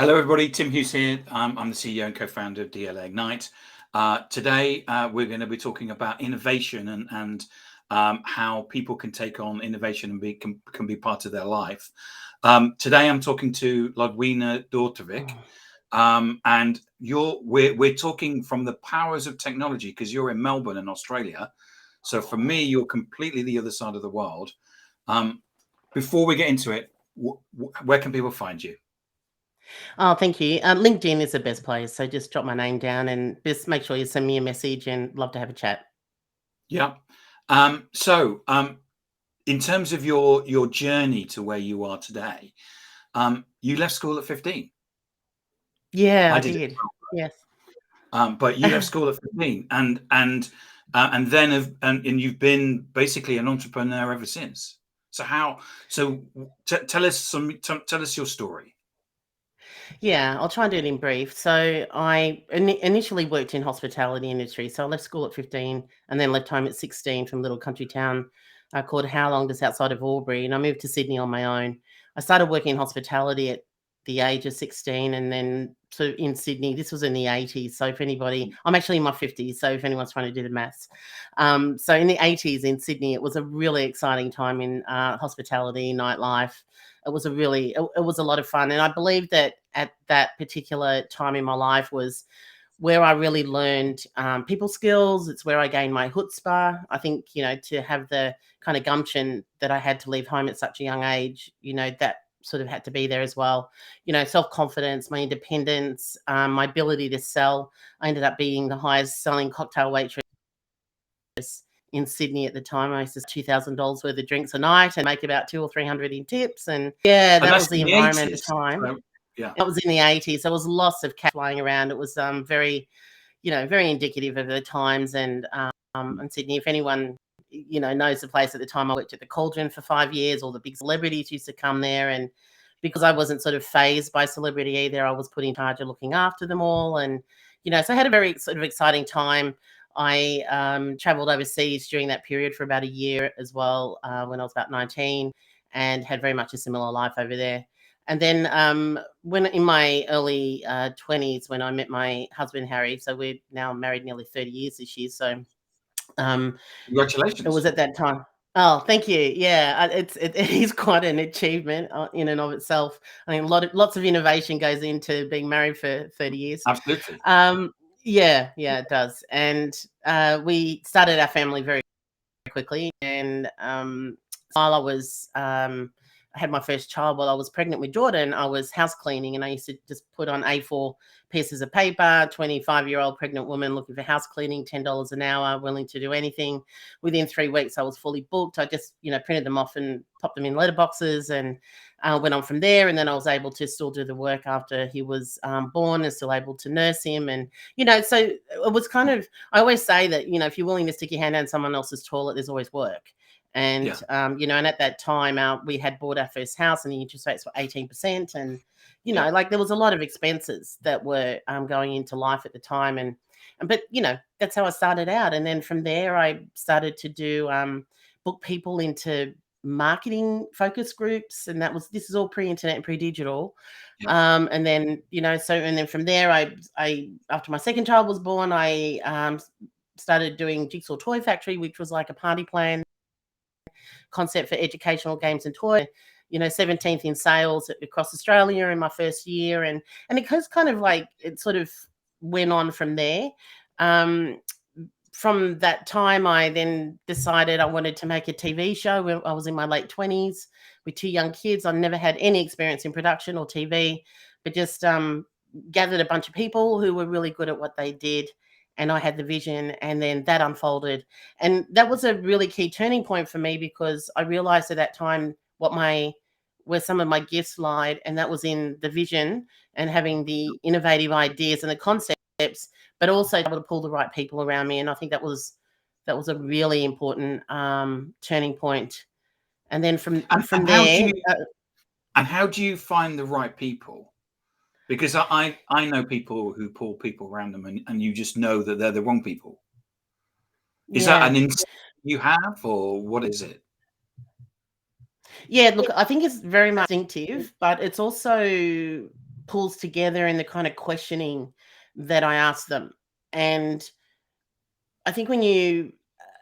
Hello, everybody. Tim Hughes here. I'm the CEO and co-founder of DLA Ignite. Today, we're going to be talking about innovation and how people can take on innovation and can be part of their life. Today, I'm talking to Ludwina Dautovic, and we're talking from the powers of technology because you're in Melbourne in Australia. So for me, you're completely the other side of the world. Before we get into it, where can people find you? Oh, thank you. LinkedIn is the best place. So just drop my name down and just make sure you send me a message and love to have a chat. Yeah. In terms of your journey to where you are today, you left school at 15. Yeah, I did it. did. Yes. But you left school at 15 and you've been basically an entrepreneur ever since. Tell us your story. Yeah, I'll try and do it in brief. So I initially worked in hospitality industry. So I left school at 15 and then left home at 16 from a little country town called Howlong, just outside of Albury. And I moved to Sydney on my own. I started working in hospitality at the age of 16 and then in Sydney. This was in the 80s. So if anybody, I'm actually in my 50s. So if anyone's trying to do the maths. So in the 80s in Sydney, it was a really exciting time in hospitality, nightlife. It was a lot of fun. And I believe that at that particular time in my life was where I really learned people skills. It's where I gained my chutzpah. I think, to have the kind of gumption that I had to leave home at such a young age, that sort of had to be there as well. Self-confidence, my independence, my ability to sell. I ended up being the highest selling cocktail waitress in Sydney at the time. I used to $2,000 worth of drinks a night and make about 200 or 300 in tips. And that was the environment at the time. So, yeah, that was in the 80s. There was lots of cash flying around. It was very indicative of the times. And Sydney, if anyone knows the place at the time, I worked at the Cauldron for 5 years. All the big celebrities used to come there, and because I wasn't sort of phased by celebrity either, I was put in charge of looking after them all. And so I had a very sort of exciting time. I traveled overseas during that period for about a year as well, when I was about 19, and had very much a similar life over there. And then when in my early 20s, when I met my husband, Harry, so we're now married nearly 30 years this year. So congratulations. It was at that time. Oh, thank you. Yeah, it is quite an achievement in and of itself. I mean, lots of innovation goes into being married for 30 years. Absolutely. Yeah, it does. And we started our family very quickly. And while I had my first child while I was pregnant with Jordan, I was house cleaning, and I used to just put on A4 pieces of paper, 25-year-old pregnant woman looking for house cleaning, $10 an hour, willing to do anything. Within 3 weeks, I was fully booked. I just, printed them off and popped them in letterboxes and went on from there. And then I was able to still do the work after he was born and still able to nurse him. And, so it was kind of, I always say that, if you're willing to stick your hand down someone else's toilet, there's always work. And, and at that time, we had bought our first house and the interest rates were 18%. And, there was a lot of expenses that were going into life at the time. But that's how I started out. And then from there, I started to do book people into marketing focus groups. And this is all pre-internet and pre-digital. And then, and then from there, I after my second child was born, I started doing Jigsaw Toy Factory, which was like a party plan concept for educational games and toy, 17th in sales across Australia in my first year. And it was kind of like, it sort of went on from there. From that time, I then decided I wanted to make a TV show when I was in my late 20s with 2 young kids. I never had any experience in production or TV, but just gathered a bunch of people who were really good at what they did. And I had the vision, and then that unfolded. And that was a really key turning point for me, because I realized at that time where some of my gifts lied, and that was in the vision and having the innovative ideas and the concepts, but also able to pull the right people around me. And I think that was a really important turning point. And then from there. How do you find the right people? Because I know people who pull people around them, and you just know that they're the wrong people. Is that an instinct you have, or what is it? Yeah, look, I think it's very much instinctive, but it's also pulls together in the kind of questioning that I ask them. And I think when you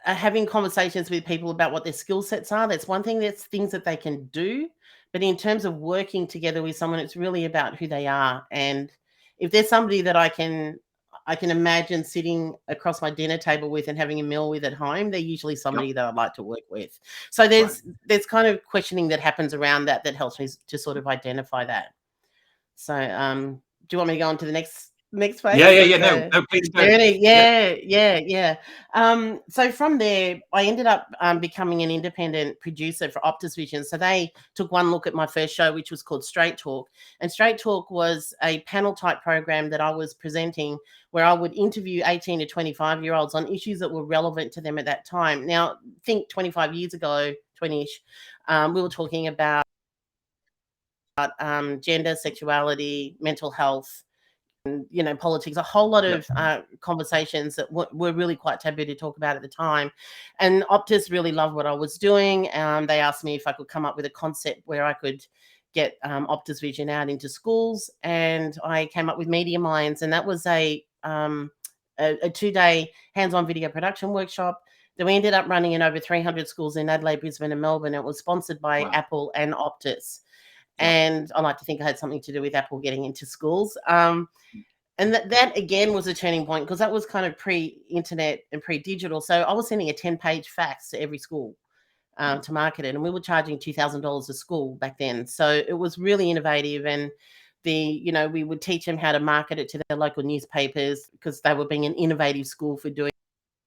are having conversations with people about what their skill sets are, that's one thing, that's things that they can do. But in terms of working together with someone, it's really about who they are. And if there's somebody that I can imagine sitting across my dinner table with and having a meal with at home, they're usually somebody that I'd like to work with. So there's kind of questioning that happens around that helps me to sort of identify that. So do you want me to go on to the next phase? Yeah. No, please go. Yeah. So from there, I ended up becoming an independent producer for Optus Vision. So they took one look at my first show, which was called Straight Talk. And Straight Talk was a panel type program that I was presenting, where I would interview 18 to 25-year-olds on issues that were relevant to them at that time. Now, think 25 years ago, 20-ish, we were talking about gender, sexuality, mental health, and, politics, a whole lot of conversations that were really quite taboo to talk about at the time. And Optus really loved what I was doing. They asked me if I could come up with a concept where I could get Optus Vision out into schools. And I came up with Media Minds, and that was a 2-day hands-on video production workshop that we ended up running in over 300 schools in Adelaide, Brisbane, and Melbourne. It was sponsored by Apple and Optus. And I like to think I had something to do with Apple getting into schools. And that again was a turning point, because that was kind of pre-internet and pre-digital. So I was sending a 10-page fax to every school to market it. And we were charging $2,000 a school back then. So it was really innovative. And we would teach them how to market it to their local newspapers, because they were being an innovative school for doing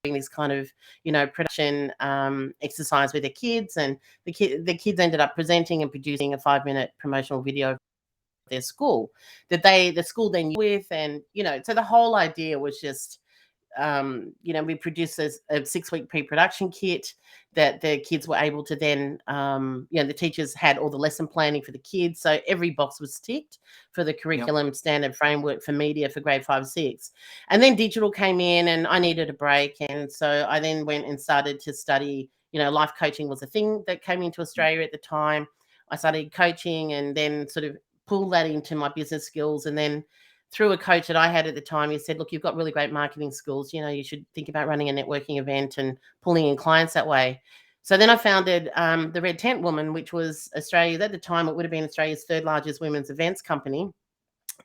this kind of production exercise with their kids. And the kids ended up presenting and producing a 5-minute promotional video of their school that the school then with. And so the whole idea was just we produced a 6-week pre-production kit that the kids were able to then the teachers had all the lesson planning for the kids, so every box was ticked for the curriculum standard framework for media for grade 5, 6. And then digital came in, and I needed a break, and so I then went and started to study. Life coaching was a thing that came into Australia at the time. I started coaching, and then sort of pulled that into my business skills. And then through a coach that I had at the time, he said, look, you've got really great marketing skills. You should think about running a networking event and pulling in clients that way. So then I founded the Red Tent Woman, which was Australia at the time. It would have been Australia's 3rd largest women's events company.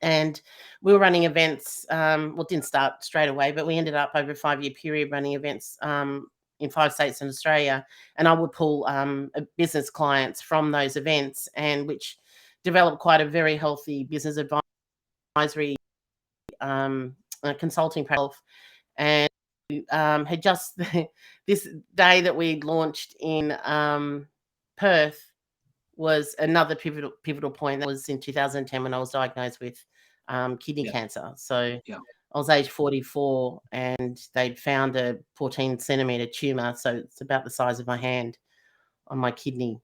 And we were running events. It didn't start straight away, but we ended up over a 5-year period running events in 5 states in Australia. And I would pull business clients from those events, and which developed quite a very healthy business advisory consulting practice. And had just this day that we launched in Perth was another pivotal point. That was in 2010 when I was diagnosed with kidney cancer. So I was age 44, and they'd found a 14 centimeter tumor, so it's about the size of my hand, on my kidney.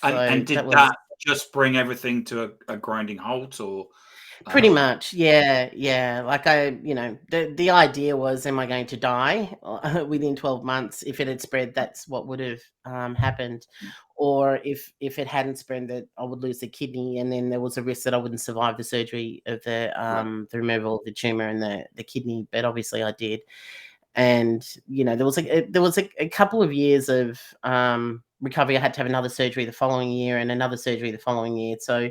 So and did that just bring everything to a grinding halt, or? Pretty much, yeah. Like the idea was, am I going to die within 12 months? If it had spread, that's what would have happened. Or if it hadn't spread, that I would lose the kidney, and then there was a risk that I wouldn't survive the surgery of the removal of the tumor and the kidney. But obviously, I did. And there was a couple of years of recovery. I had to have another surgery the following year, and another surgery the following year. So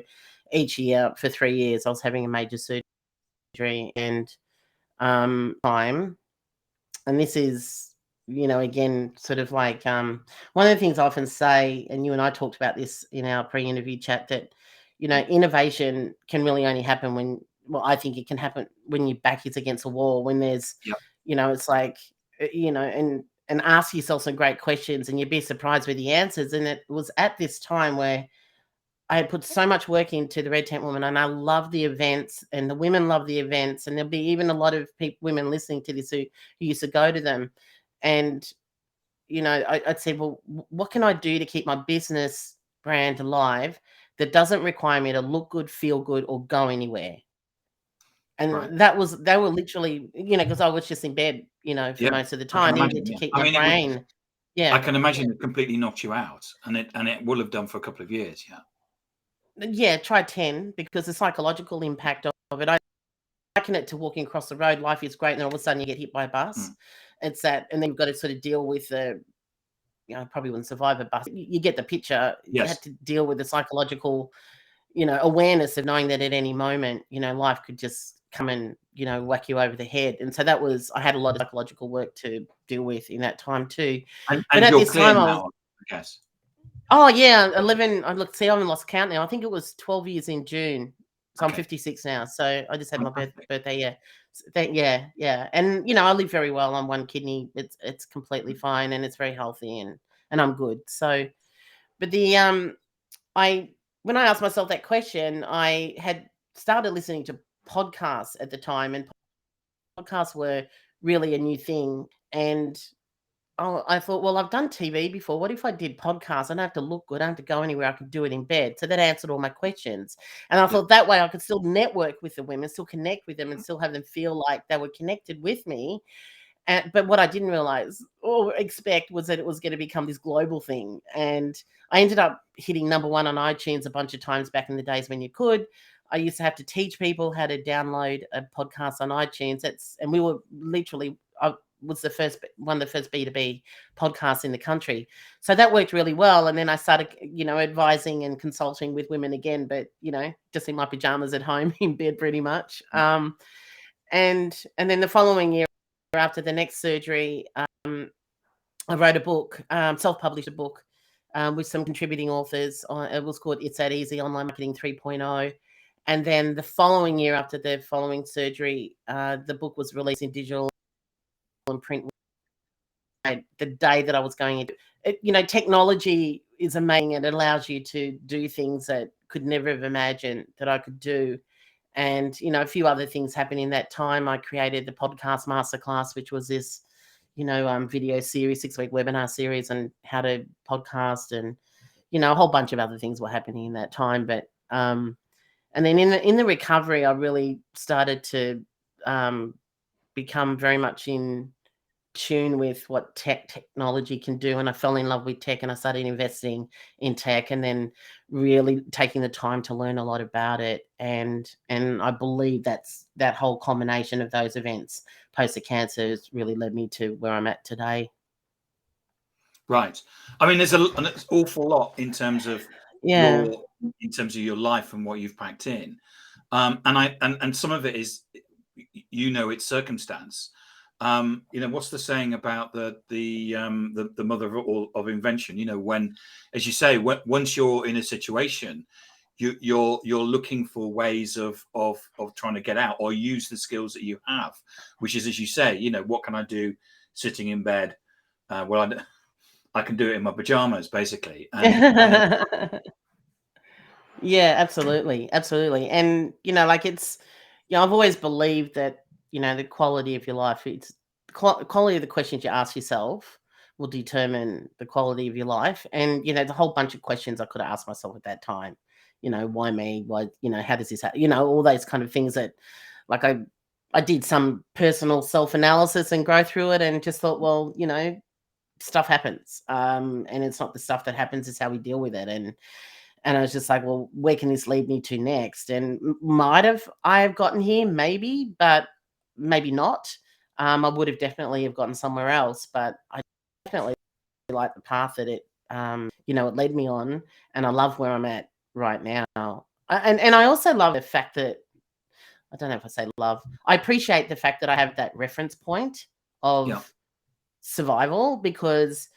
each year for 3 years, I was having a major surgery. And time. And this is, again, sort of like one of the things I often say, and you and I talked about this in our pre-interview chat, that innovation can really only happen when, I think it can happen when your back is against a wall, when there's it's like and ask yourself some great questions, and you'd be surprised with the answers. And it was at this time where I had put so much work into the Red Tent Woman, and I love the events, and the women love the events. And there'll be even a lot of women listening to this who used to go to them. And, I'd say, well, what can I do to keep my business brand alive that doesn't require me to look good, feel good, or go anywhere? And they were literally, because I was just in bed, for most of the time, needed to keep my brain. I can imagine it completely knocked you out, and it will have done for a couple of years. Yeah, try 10, because the psychological impact of it, I liken it to walking across the road. Life is great, and then all of a sudden you get hit by a bus. It's that, and then you've got to sort of deal with the, probably wouldn't survive a bus. You get the picture. You Yes. have to deal with the psychological, awareness of knowing that at any moment, life could just come and, whack you over the head. And so I had a lot of psychological work to deal with in that time too. But And at you're this clear time I was, now, I guess. oh yeah, 11, I haven't lost count now. I think it was 12 years in June. So I'm Okay. 56 now. So I just had my Fantastic. birthday. Yeah. Yeah. And, I live very well on one kidney. It's completely fine, and it's very healthy, and I'm good. So, but I when I asked myself that question, I had started listening to podcasts at the time, and podcasts were really a new thing. And I thought, well, I've done TV before. What if I did podcasts? I don't have to look good. I don't have to go anywhere. I could do it in bed. So that answered all my questions. And I Yeah. thought that way I could still network with the women, still connect with them, and still have them feel like they were connected with me. But what I didn't realize or expect was that it was going to become this global thing. And I ended up hitting #1 on iTunes a bunch of times back in the days when you could. I used to have to teach people how to download a podcast on iTunes. And we were literally, I was one of the first B2B podcasts in the country. So that worked really well. And then I started, advising and consulting with women again, but, just in my pajamas at home in bed pretty much. And then the following year, after the next surgery, I wrote a book, self-published a book, with some contributing authors. It was called It's That Easy, Online Marketing 3.0. And then the following year, after the following surgery, the book was released in digital and print. The day that I was going into it, technology is amazing. It allows you to do things that could never have imagined that I could do. And, a few other things happened in that time. I created the podcast masterclass, which was this, video series, 6-week webinar series on how to podcast, and, a whole bunch of other things were happening in that time. But, and then in the recovery, I really started to become very much in tune with what technology can do, and I fell in love with tech, and I started investing in tech, and then really taking the time to learn a lot about it. And I believe that whole combination of those events post the cancer has really led me to where I'm at today. Right. I mean, there's an awful lot in terms of Yeah. your life and what you've packed in, and some of it is, it's circumstance. What's the saying about the mother of all of invention? When, as you say, once you're in a situation, you're looking for ways of trying to get out or use the skills that you have, which is, as you say, what can I do sitting in bed? Well, I can do it in my pajamas, basically. Yeah, absolutely. Absolutely. And, it's, I've always believed that, the quality of your life, it's quality of the questions you ask yourself will determine the quality of your life. And, the whole bunch of questions I could have asked myself at that time, why me? Why, how does this happen? All those kind of things that, like, I did some personal self-analysis and go through it, and just thought, well, stuff happens. And it's not the stuff that happens, it's how we deal with it. And I was just like, well, where can this lead me to next? And I have gotten here, maybe, but maybe not. I would have definitely have gotten somewhere else, but I definitely like the path that it led me on, and I love where I'm at right now. And I also love the fact that, I don't know if I say love, I appreciate the fact that I have that reference point of survival, because,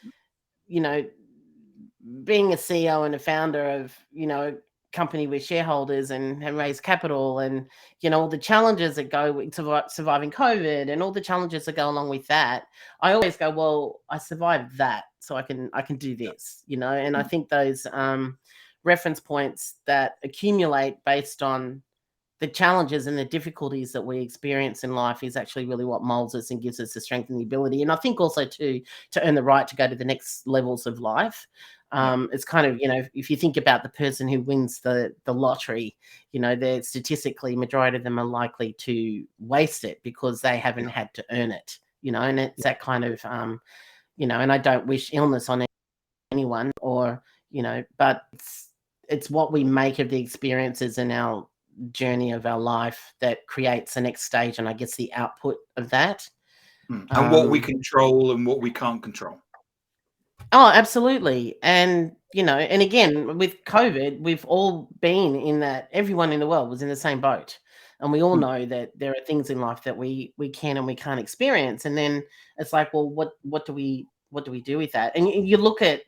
being a CEO and a founder of, a company with shareholders and raised capital, and, all the challenges that go with surviving COVID and all the challenges that go along with that, I always go, well, I survived that, so I can do this, and I think those reference points that accumulate based on the challenges and the difficulties that we experience in life is actually really what molds us and gives us the strength and the ability. And I think also to earn the right to go to the next levels of life. It's kind of, if you think about the person who wins the lottery, they're statistically, majority of them are likely to waste it because they haven't had to earn it, and it's that kind of, and I don't wish illness on anyone, or, but it's what we make of the experiences in our journey of our life that creates the next stage, and I guess the output of that. And what we control and what we can't control. Oh, absolutely. And, and again, with COVID, we've all been in that, everyone in the world was in the same boat. And we all know that there are things in life that we can and we can't experience. And then it's like, well, what do we do with that? And you look at,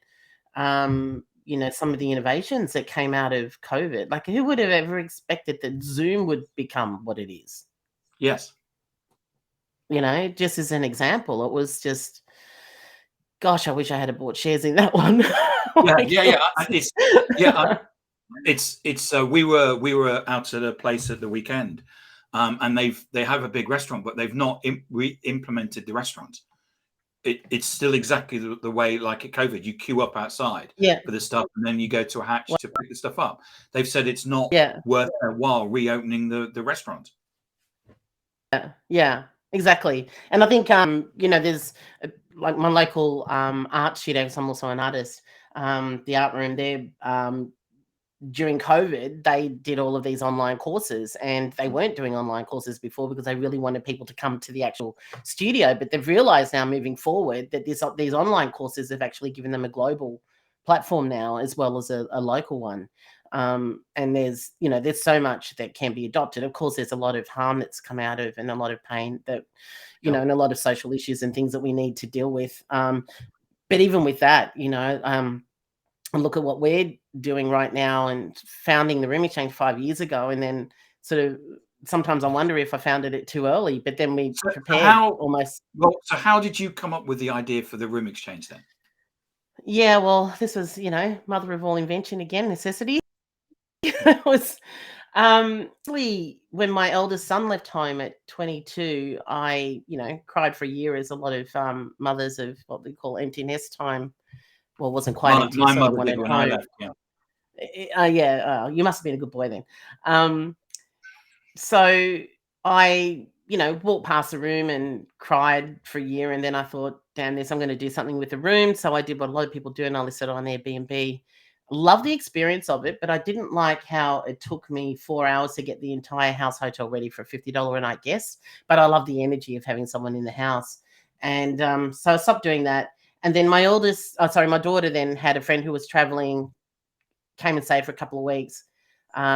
some of the innovations that came out of COVID. Like, who would have ever expected that Zoom would become what it is? Yes. Just as an example, it was just, gosh, I wish I had bought shares in that one. We were out at a place at the weekend, and they have a big restaurant, but they've not implemented the restaurant. It's still exactly the way like at COVID. You queue up outside for the stuff, and then you go to a hatch to pick the stuff up. They've said it's not worth their while reopening the restaurant. Yeah, exactly. And I think there's like my local art studio, because I'm also an artist. The art room there, during COVID, they did all of these online courses, and they weren't doing online courses before because they really wanted people to come to the actual studio. But they've realized now, moving forward, that these online courses have actually given them a global platform now, as well as a local one. And there's so much that can be adopted. Of course, there's a lot of harm that's come out of, and a lot of pain that, and a lot of social issues and things that we need to deal with. But even with that, and look at what we're doing right now, and founding the RoomXchange 5 years ago, and then sort of sometimes I wonder if I founded it too early, but then we prepared almost. Well, so how did you come up with the idea for the RoomXchange then? Yeah, well, this was, mother of all invention again, necessity. It was when my eldest son left home at 22, I, cried for a year, as a lot of mothers of what we call empty nest time. Well, it wasn't quite empty. My mother did when I left. You must have been a good boy then. So I, walked past the room and cried for a year, and then I thought, damn this, I'm going to do something with the room. So I did what a lot of people do, and I listed it on Airbnb. Love the experience of it, but I didn't like how it took me 4 hours to get the entire house hotel ready for a $50 a night guest. But I love the energy of having someone in the house, and so I stopped doing that. And then my daughter then had a friend who was traveling, came and stayed for a couple of weeks,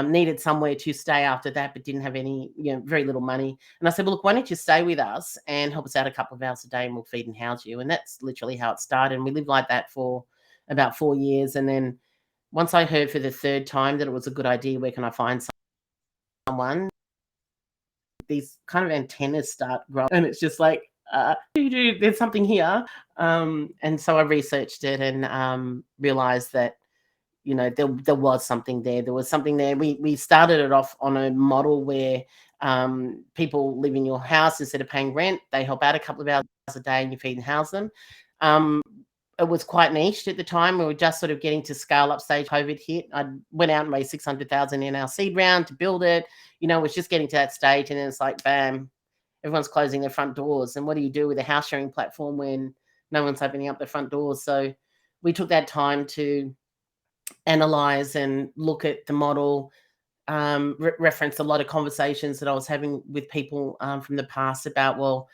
needed somewhere to stay after that, but didn't have any, very little money. And I said, well, look, why don't you stay with us and help us out a couple of hours a day, and we'll feed and house you. And that's literally how it started. And we lived like that for about 4 years. And then once I heard for the third time that it was a good idea, where can I find someone, these kind of antennas start growing, and it's just like, there's something here. And so I researched it and realized that, there was something there. There was something there. We started it off on a model where people live in your house. Instead of paying rent, they help out a couple of hours a day, and you feed and house them. It was quite niche at the time. We were just sort of getting to scale up stage. COVID hit. I went out and raised $600,000 in our seed round to build it. It was just getting to that stage, and then it's like, bam, everyone's closing their front doors. And what do you do with a house sharing platform when no one's opening up their front doors? So we took that time to analyze and look at the model, reference a lot of conversations that I was having with people from the past about, well,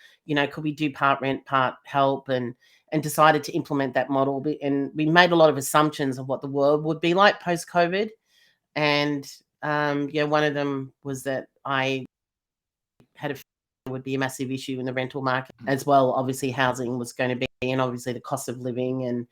could we do part rent, part help, and decided to implement that model. And we made a lot of assumptions of what the world would be like post-COVID. And one of them was that I had a would be a massive issue in the rental market as well. Obviously, housing was going to be, and obviously the cost of living, and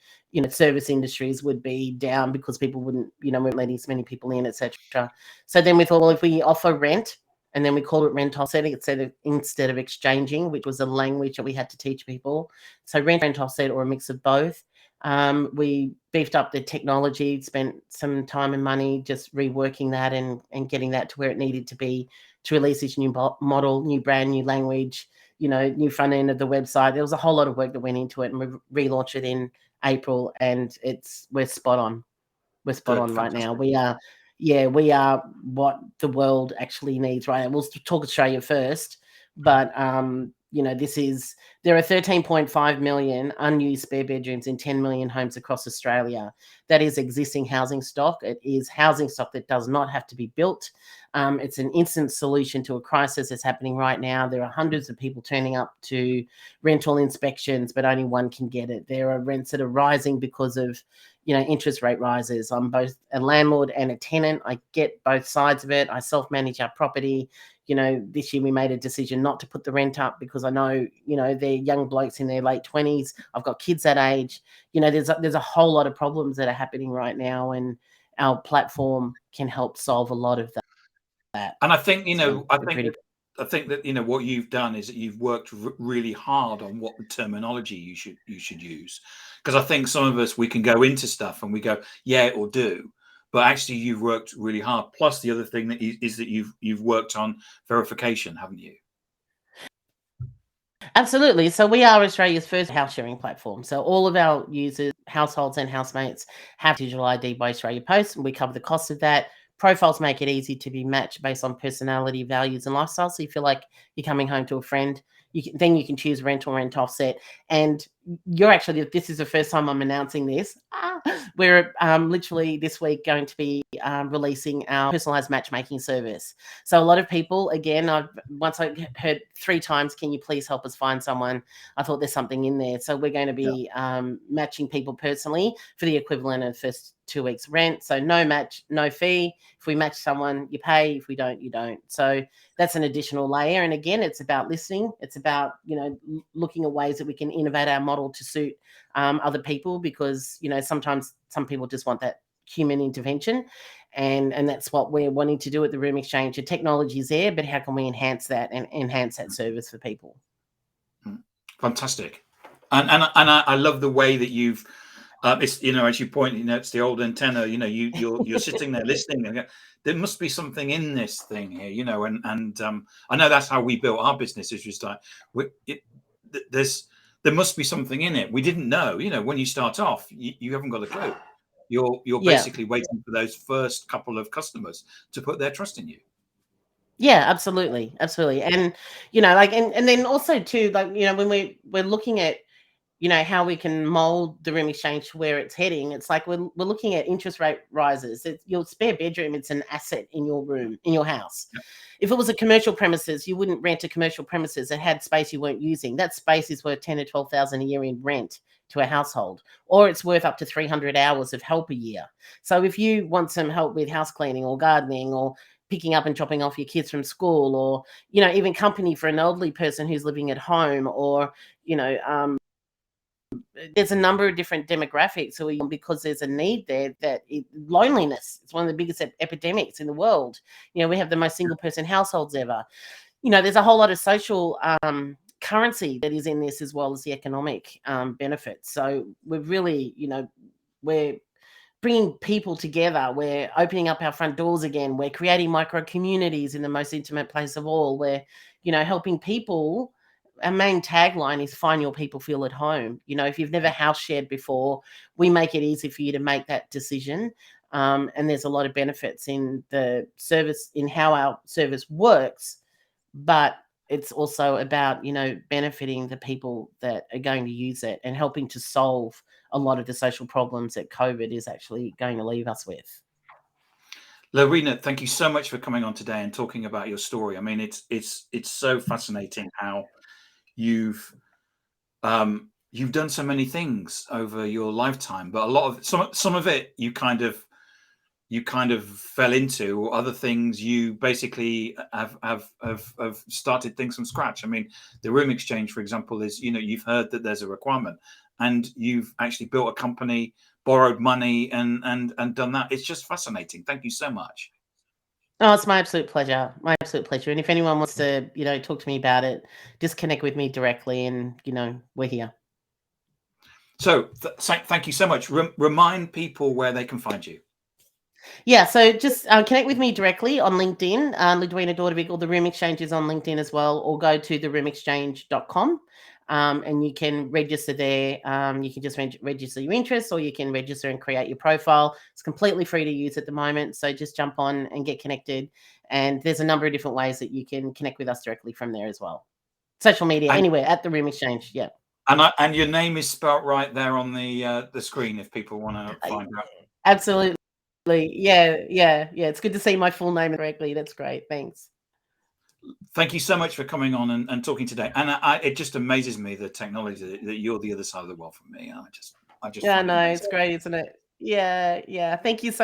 service industries would be down because people wouldn't, weren't letting as many people in, etc. So then we thought, well, if we offer rent, and then we called it rent offset instead of exchanging, which was a language that we had to teach people. So rent offset, or a mix of both. We beefed up the technology, spent some time and money just reworking that and getting that to where it needed to be, to release this new model, new brand, new language, new front end of the website. There was a whole lot of work that went into it, and we relaunched it in April, and we're spot on. We're spot on right now. We are what the world actually needs right now. We'll talk Australia first, but there are 13.5 million unused spare bedrooms in 10 million homes across Australia. That is existing housing stock. It is housing stock that does not have to be built. It's an instant solution to a crisis that's happening right now. There are hundreds of people turning up to rental inspections, but only one can get it. There are rents that are rising because of interest rate rises. I'm both a landlord and a tenant. I get both sides of it. I self-manage our property. This year we made a decision not to put the rent up because I know, they're young blokes in their late 20s. I've got kids that age. There's a whole lot of problems that are happening right now, and our platform can help solve a lot of that. And I think, I think that what you've done is that you've worked really hard on what the terminology you should use, because I think some of us, we can go into stuff and we go, yeah, it will do, but actually you've worked really hard. Plus the other thing that is that you've worked on verification, haven't you? Absolutely. So we are Australia's first house sharing platform. So all of our users, households and housemates, have digital ID by Australia Post, and we cover the cost of that. Profiles make it easy to be matched based on personality, values, and lifestyle. So you feel like you're coming home to a friend. Then you can choose rent offset. And this is the first time I'm announcing this. We're literally this week going to be releasing our personalized matchmaking service. So a lot of people, again, once I heard 3 times, can you please help us find someone? I thought there's something in there. So we're going to be matching people personally for the equivalent of first 2 weeks rent. So no match, no fee. If we match someone, you pay. If we don't, you don't. So that's an additional layer. And again, it's about listening. It's about, looking at ways that we can innovate our model to suit other people, because, sometimes some people just want that human intervention. And that's what we're wanting to do at the RoomXchange. The technology is there, but how can we enhance that and enhance that service for people? Fantastic. And I love the way that you've, it's, as you point, it's the old antenna, you're sitting there listening and there must be something in this thing here, and I know that's how we built our business. Is just like, there must be something in it. We didn't know, when you start off, you haven't got a clue. You're basically waiting for those first couple of customers to put their trust in you. Yeah, absolutely. Absolutely. And, and then also too, when we're looking at, how we can mold the RoomXchange to where it's heading, it's like we're looking at interest rate rises. It's your spare bedroom. It's an asset in your room, in your house. Yeah. If it was a commercial premises, you wouldn't rent a commercial premises that had space you weren't using. That space is worth 10 to 12,000 a year in rent to a household, or it's worth up to 300 hours of help a year. So if you want some help with house cleaning or gardening or picking up and dropping off your kids from school, or, even company for an elderly person who's living at home, or, there's a number of different demographics. So because there's a need there, loneliness, it's one of the biggest epidemics in the world. We have the most single person households ever. There's a whole lot of social currency that is in this, as well as the economic benefits. So we're really, we're bringing people together. We're opening up our front doors again. We're creating micro communities in the most intimate place of all. We're, helping people. Our main tagline is find your people, feel at home. If you've never house shared before, we make it easy for you to make that decision. And there's a lot of benefits in the service, in how our service works, but it's also about, benefiting the people that are going to use it and helping to solve a lot of the social problems that COVID is actually going to leave us with. Ludwina, thank you so much for coming on today and talking about your story. I mean, it's so fascinating how you've done so many things over your lifetime, but a lot of some of it you kind of fell into, or other things you basically have started things from scratch. I mean, the RoomXchange, for example, is, you've heard that there's a requirement and you've actually built a company, borrowed money, and done that. It's just fascinating. Thank you so much. Oh, it's my absolute pleasure. My absolute pleasure. And if anyone wants to, talk to me about it, just connect with me directly, and, we're here. So thank you so much. Remind people where they can find you. Yeah, so just connect with me directly on LinkedIn, Ludwina Dautovic, or the RoomXchange is on LinkedIn as well, or go to the roomexchange.com. And you can register there. You can just register your interest, or you can register and create your profile. It's completely free to use at the moment. So just jump on and get connected. And there's a number of different ways that you can connect with us directly from there as well. social media, And, anywhere at the RoomXchange. Yeah. and your name is spelt right there on the screen if people want to find out. Absolutely. Yeah. It's good to see my full name correctly. That's great. Thanks. Thank you so much for coming on and talking today. And it just amazes me, the technology, that you're the other side of the world from me. I just Yeah, find it no, amazing. it's great, isn't it? Yeah. Thank you so